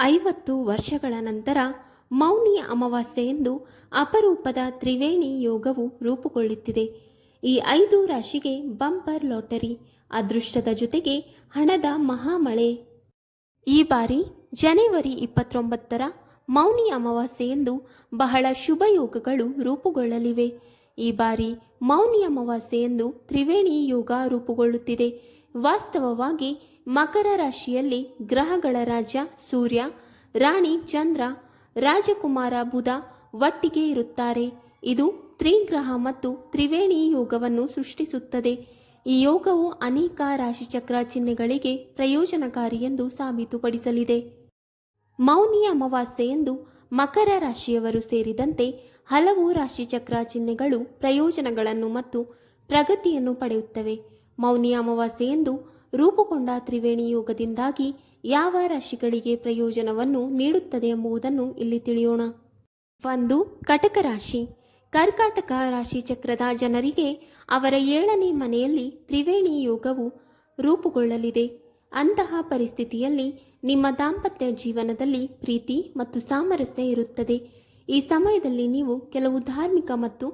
50 ವರ್ಷಗಳ ನಂತರ ಮೌನಿ ಅಮಾವಾಸ್ಯೆಯೆಂದು ಅಪರೂಪದ ತ್ರಿವೇಣಿ ಯೋಗವು ರೂಪುಗೊಳ್ಳುತ್ತಿದೆ. ಈ 5 ರಾಶಿಗೆ ಬಂಪರ್ ಲಾಟರಿ, ಅದೃಷ್ಟದ ಜೊತೆಗೆ ಹಣದ ಮಹಾಮಳೆ. ಈ ಬಾರಿ ಜನವರಿ 29ರ ಮೌನಿ ಅಮಾವಾಸ್ಯೆಯೆಂದು ಬಹಳ ಶುಭ ಯೋಗಗಳು ರೂಪುಗೊಳ್ಳಲಿವೆ. ಈ ಬಾರಿ ಮೌನಿ ಅಮಾವಾಸ್ಯೆಯೆಂದು ತ್ರಿವೇಣಿ ಯೋಗ ರೂಪುಗೊಳ್ಳುತ್ತಿದೆ. ವಾಸ್ತವವಾಗಿ ಮಕರ ರಾಶಿಯಲ್ಲಿ ಗ್ರಹಗಳ ರಾಜ ಸೂರ್ಯ, ರಾಣಿ ಚಂದ್ರ, ರಾಜಕುಮಾರ ಬುಧ ಒಟ್ಟಿಗೆ ಇರುತ್ತಾರೆ. ಇದು ತ್ರಿಗ್ರಹ ಮತ್ತು ತ್ರಿವೇಣಿ ಯೋಗವನ್ನು ಸೃಷ್ಟಿಸುತ್ತದೆ. ಈ ಯೋಗವು ಅನೇಕ ರಾಶಿಚಕ್ರ ಚಿಹ್ನೆಗಳಿಗೆ ಪ್ರಯೋಜನಕಾರಿ ಎಂದು ಸಾಬೀತುಪಡಿಸಲಿದೆ. ಮೌನಿ ಅಮಾವಾಸ್ಯೆಯೆಂದು ಮಕರ ರಾಶಿಯವರು ಸೇರಿದಂತೆ ಹಲವು ರಾಶಿಚಕ್ರ ಚಿಹ್ನೆಗಳು ಪ್ರಯೋಜನಗಳನ್ನು ಮತ್ತು ಪ್ರಗತಿಯನ್ನು ಪಡೆಯುತ್ತವೆ. ಮೌನಿ ಅಮಾವಾಸ್ಯೆಯೆಂದು ರೂಪುಗೊಂಡ ತ್ರಿವೇಣಿ ಯೋಗದಿಂದಾಗಿ ಯಾವ ರಾಶಿಗಳಿಗೆ ಪ್ರಯೋಜನವನ್ನು ನೀಡುತ್ತದೆ ಎಂಬುದನ್ನು ಇಲ್ಲಿ ತಿಳಿಯೋಣ. 1. ಕಟಕ ರಾಶಿ. ಕರ್ಕಾಟಕ ರಾಶಿಚಕ್ರದ ಜನರಿಗೆ ಅವರ 7ನೇ ಮನೆಯಲ್ಲಿ ತ್ರಿವೇಣಿ ಯೋಗವು ರೂಪುಗೊಳ್ಳಲಿದೆ. ಅಂತಹ ಪರಿಸ್ಥಿತಿಯಲ್ಲಿ ನಿಮ್ಮ ದಾಂಪತ್ಯ ಜೀವನದಲ್ಲಿ ಪ್ರೀತಿ ಮತ್ತು ಸಾಮರಸ್ಯ ಇರುತ್ತದೆ. ಈ ಸಮಯದಲ್ಲಿ ನೀವು ಕೆಲವು ಧಾರ್ಮಿಕ ಮತ್ತು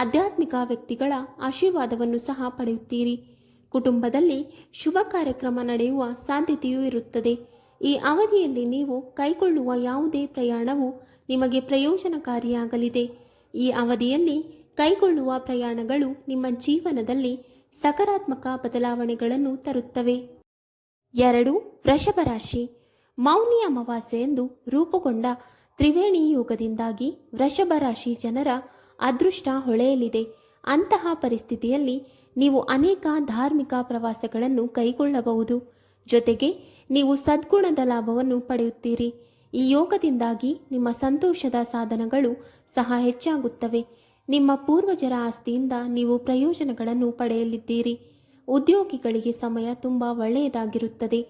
ಆಧ್ಯಾತ್ಮಿಕ ವ್ಯಕ್ತಿಗಳ ಆಶೀರ್ವಾದವನ್ನು ಸಹ ಪಡೆಯುತ್ತೀರಿ. ಕುಟುಂಬದಲ್ಲಿ ಶುಭ ಕಾರ್ಯಕ್ರಮ ನಡೆಯುವ ಸಾಧ್ಯತೆಯೂ ಇರುತ್ತದೆ. ಈ ಅವಧಿಯಲ್ಲಿ ನೀವು ಕೈಗೊಳ್ಳುವ ಯಾವುದೇ ಪ್ರಯಾಣವು ನಿಮಗೆ ಪ್ರಯೋಜನಕಾರಿಯಾಗಲಿದೆ. ಈ ಅವಧಿಯಲ್ಲಿ ಕೈಗೊಳ್ಳುವ ಪ್ರಯಾಣಗಳು ನಿಮ್ಮ ಜೀವನದಲ್ಲಿ ಸಕಾರಾತ್ಮಕ ಬದಲಾವಣೆಗಳನ್ನು ತರುತ್ತವೆ. 2. ವೃಷಭ ರಾಶಿ. ಮೌನಿ ಅಮಾವಾಸ್ಯೆಯೆಂದು ರೂಪುಗೊಂಡ ತ್ರಿವೇಣಿ ಯೋಗದಿಂದಾಗಿ ವೃಷಭ ರಾಶಿ ಜನರ ಅದೃಷ್ಟ ಹೊಳೆಯಲಿದೆ. ಅಂತಹ ಪರಿಸ್ಥಿತಿಯಲ್ಲಿ ನೀವು ಅನೇಕ ಧಾರ್ಮಿಕ ಪ್ರವಾಸಗಳನ್ನು ಕೈಗೊಳ್ಳಬಹುದು. ಜೊತೆಗೆ ನೀವು ಸದ್ಗುಣದ ಲಾಭವನ್ನು ಪಡೆಯುತ್ತೀರಿ. ಈ ಯೋಗದಿಂದಾಗಿ ನಿಮ್ಮ ಸಂತೋಷದ ಸಾಧನಗಳು ಸಹ ಹೆಚ್ಚಾಗುತ್ತವೆ. ನಿಮ್ಮ ಪೂರ್ವಜರ ಆಸ್ತಿಯಿಂದ ನೀವು ಪ್ರಯೋಜನಗಳನ್ನು ಪಡೆಯಲಿದ್ದೀರಿ. ಉದ್ಯೋಗಿಗಳಿಗೆ ಸಮಯ ತುಂಬ ಒಳ್ಳೆಯದಾಗಿರುತ್ತದೆ.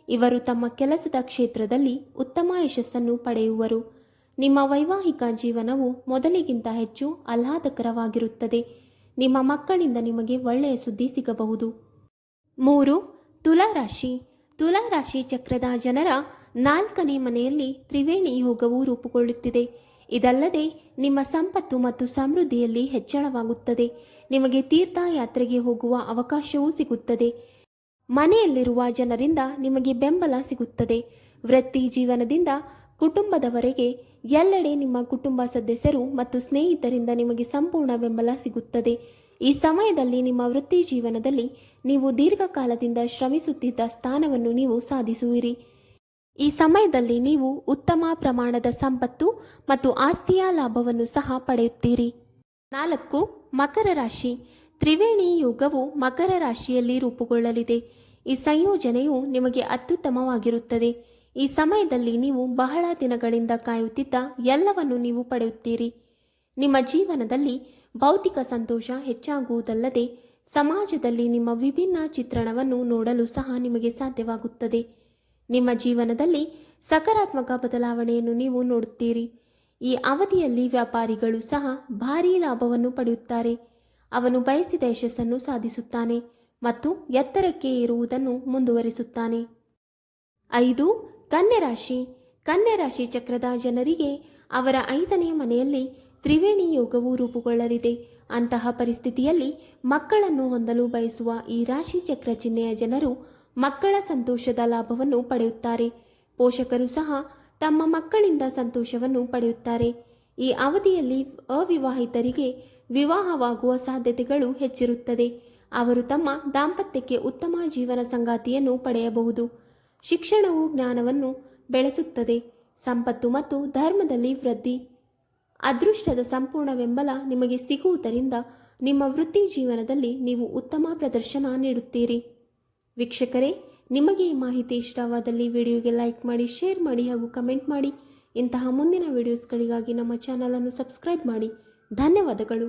ಇವರು ತಮ್ಮ ಕೆಲಸದ ಕ್ಷೇತ್ರದಲ್ಲಿ ಉತ್ತಮ ಯಶಸ್ಸನ್ನು ಪಡೆಯುವರು. ನಿಮ್ಮ ವೈವಾಹಿಕ ಜೀವನವು ಮೊದಲಿಗಿಂತ ಹೆಚ್ಚು ಆಹ್ಲಾದಕರವಾಗಿರುತ್ತದೆ. ನಿಮ್ಮ ಮಕ್ಕಳಿಂದ ನಿಮಗೆ ಒಳ್ಳೆಯ ಸುದ್ದಿ ಸಿಗಬಹುದು. 3. ತುಲಾ ರಾಶಿ. ತುಲಾ ರಾಶಿ ಚಕ್ರದ ಜನರ 4ನೇ ಮನೆಯಲ್ಲಿ ತ್ರಿವೇಣಿ ಯೋಗವು ರೂಪುಗೊಳ್ಳುತ್ತಿದೆ. ಇದಲ್ಲದೆ ನಿಮ್ಮ ಸಂಪತ್ತು ಮತ್ತು ಸಮೃದ್ಧಿಯಲ್ಲಿ ಹೆಚ್ಚಳವಾಗುತ್ತದೆ. ನಿಮಗೆ ತೀರ್ಥಯಾತ್ರೆಗೆ ಹೋಗುವ ಅವಕಾಶವೂ ಸಿಗುತ್ತದೆ. ಮನೆಯಲ್ಲಿರುವ ಜನರಿಂದ ನಿಮಗೆ ಬೆಂಬಲ ಸಿಗುತ್ತದೆ. ವೃತ್ತಿ ಜೀವನದಿಂದ ಕುಟುಂಬದವರೆಗೆ ಎಲ್ಲೆಡೆ ನಿಮ್ಮ ಕುಟುಂಬ ಸದಸ್ಯರು ಮತ್ತು ಸ್ನೇಹಿತರಿಂದ ನಿಮಗೆ ಸಂಪೂರ್ಣ ಬೆಂಬಲ ಸಿಗುತ್ತದೆ. ಈ ಸಮಯದಲ್ಲಿ ನಿಮ್ಮ ವೃತ್ತಿ ಜೀವನದಲ್ಲಿ ನೀವು ದೀರ್ಘಕಾಲದಿಂದ ಶ್ರಮಿಸುತ್ತಿದ್ದ ಸ್ಥಾನವನ್ನು ನೀವು ಸಾಧಿಸುವಿರಿ. ಈ ಸಮಯದಲ್ಲಿ ನೀವು ಉತ್ತಮ ಪ್ರಮಾಣದ ಸಂಪತ್ತು ಮತ್ತು ಆಸ್ತಿಯ ಲಾಭವನ್ನು ಸಹ ಪಡೆಯುತ್ತೀರಿ. 4. ಮಕರ ರಾಶಿ. ತ್ರಿವೇಣಿ ಯೋಗವು ಮಕರ ರಾಶಿಯಲ್ಲಿ ರೂಪುಗೊಳ್ಳಲಿದೆ. ಈ ಸಂಯೋಜನೆಯು ನಿಮಗೆ ಅತ್ಯುತ್ತಮವಾಗಿರುತ್ತದೆ. ಈ ಸಮಯದಲ್ಲಿ ನೀವು ಬಹಳ ದಿನಗಳಿಂದ ಕಾಯುತ್ತಿದ್ದ ಎಲ್ಲವನ್ನು ನೀವು ಪಡೆಯುತ್ತೀರಿ. ನಿಮ್ಮ ಜೀವನದಲ್ಲಿ ಭೌತಿಕ ಸಂತೋಷ ಹೆಚ್ಚಾಗುವುದಲ್ಲದೆ ಸಮಾಜದಲ್ಲಿ ನಿಮ್ಮ ವಿಭಿನ್ನ ಚಿತ್ರಣವನ್ನು ನೋಡಲು ಸಹ ನಿಮಗೆ ಸಾಧ್ಯವಾಗುತ್ತದೆ. ನಿಮ್ಮ ಜೀವನದಲ್ಲಿ ಸಕಾರಾತ್ಮಕ ಬದಲಾವಣೆಯನ್ನು ನೀವು ನೋಡುತ್ತೀರಿ. ಈ ಅವಧಿಯಲ್ಲಿ ವ್ಯಾಪಾರಿಗಳು ಸಹ ಭಾರೀ ಲಾಭವನ್ನು ಪಡೆಯುತ್ತಾರೆ. ಅವನು ಬಯಸಿದ ಯಶಸ್ಸನ್ನು ಸಾಧಿಸುತ್ತಾನೆ ಮತ್ತು ಎತ್ತರಕ್ಕೆ ಏರುವುದನ್ನು ಮುಂದುವರಿಸುತ್ತಾನೆ. 5. ಕನ್ಯಾ ರಾಶಿ. ಕನ್ಯಾ ರಾಶಿ ಚಕ್ರದ ಜನರಿಗೆ ಅವರ 5ನೇ ಮನೆಯಲ್ಲಿ ತ್ರಿವೇಣಿ ಯೋಗವು ರೂಪುಗೊಳ್ಳಲಿದೆ. ಅಂತಹ ಪರಿಸ್ಥಿತಿಯಲ್ಲಿ ಮಕ್ಕಳನ್ನು ಹೊಂದಲು ಬಯಸುವ ಈ ರಾಶಿ ಚಕ್ರ ಚಿಹ್ನೆಯ ಜನರು ಮಕ್ಕಳ ಸಂತೋಷದ ಲಾಭವನ್ನು ಪಡೆಯುತ್ತಾರೆ. ಪೋಷಕರು ಸಹ ತಮ್ಮ ಮಕ್ಕಳಿಂದ ಸಂತೋಷವನ್ನು ಪಡೆಯುತ್ತಾರೆ. ಈ ಅವಧಿಯಲ್ಲಿ ಅವಿವಾಹಿತರಿಗೆ ವಿವಾಹವಾಗುವ ಸಾಧ್ಯತೆಗಳು ಹೆಚ್ಚಿರುತ್ತದೆ. ಅವರು ತಮ್ಮ ದಾಂಪತ್ಯಕ್ಕೆ ಉತ್ತಮ ಜೀವನ ಸಂಗಾತಿಯನ್ನು ಪಡೆಯಬಹುದು. ಶಿಕ್ಷಣವು ಜ್ಞಾನವನ್ನು ಬೆಳೆಸುತ್ತದೆ. ಸಂಪತ್ತು ಮತ್ತು ಧರ್ಮದಲ್ಲಿ ವೃದ್ಧಿ. ಅದೃಷ್ಟದ ಸಂಪೂರ್ಣ ಬೆಂಬಲ ನಿಮಗೆ ಸಿಗುವುದರಿಂದ ನಿಮ್ಮ ವೃತ್ತಿ ಜೀವನದಲ್ಲಿ ನೀವು ಉತ್ತಮ ಪ್ರದರ್ಶನ ನೀಡುತ್ತೀರಿ. ವೀಕ್ಷಕರೇ, ನಿಮಗೆ ಈ ಮಾಹಿತಿ ಇಷ್ಟವಾದಲ್ಲಿ ವಿಡಿಯೋಗೆ ಲೈಕ್ ಮಾಡಿ, ಶೇರ್ ಮಾಡಿ ಹಾಗೂ ಕಮೆಂಟ್ ಮಾಡಿ. ಇಂತಹ ಮುಂದಿನ ವಿಡಿಯೋಸ್ಗಳಿಗಾಗಿ ನಮ್ಮ ಚಾನಲನ್ನು ಸಬ್ಸ್ಕ್ರೈಬ್ ಮಾಡಿ. ಧನ್ಯವಾದಗಳು.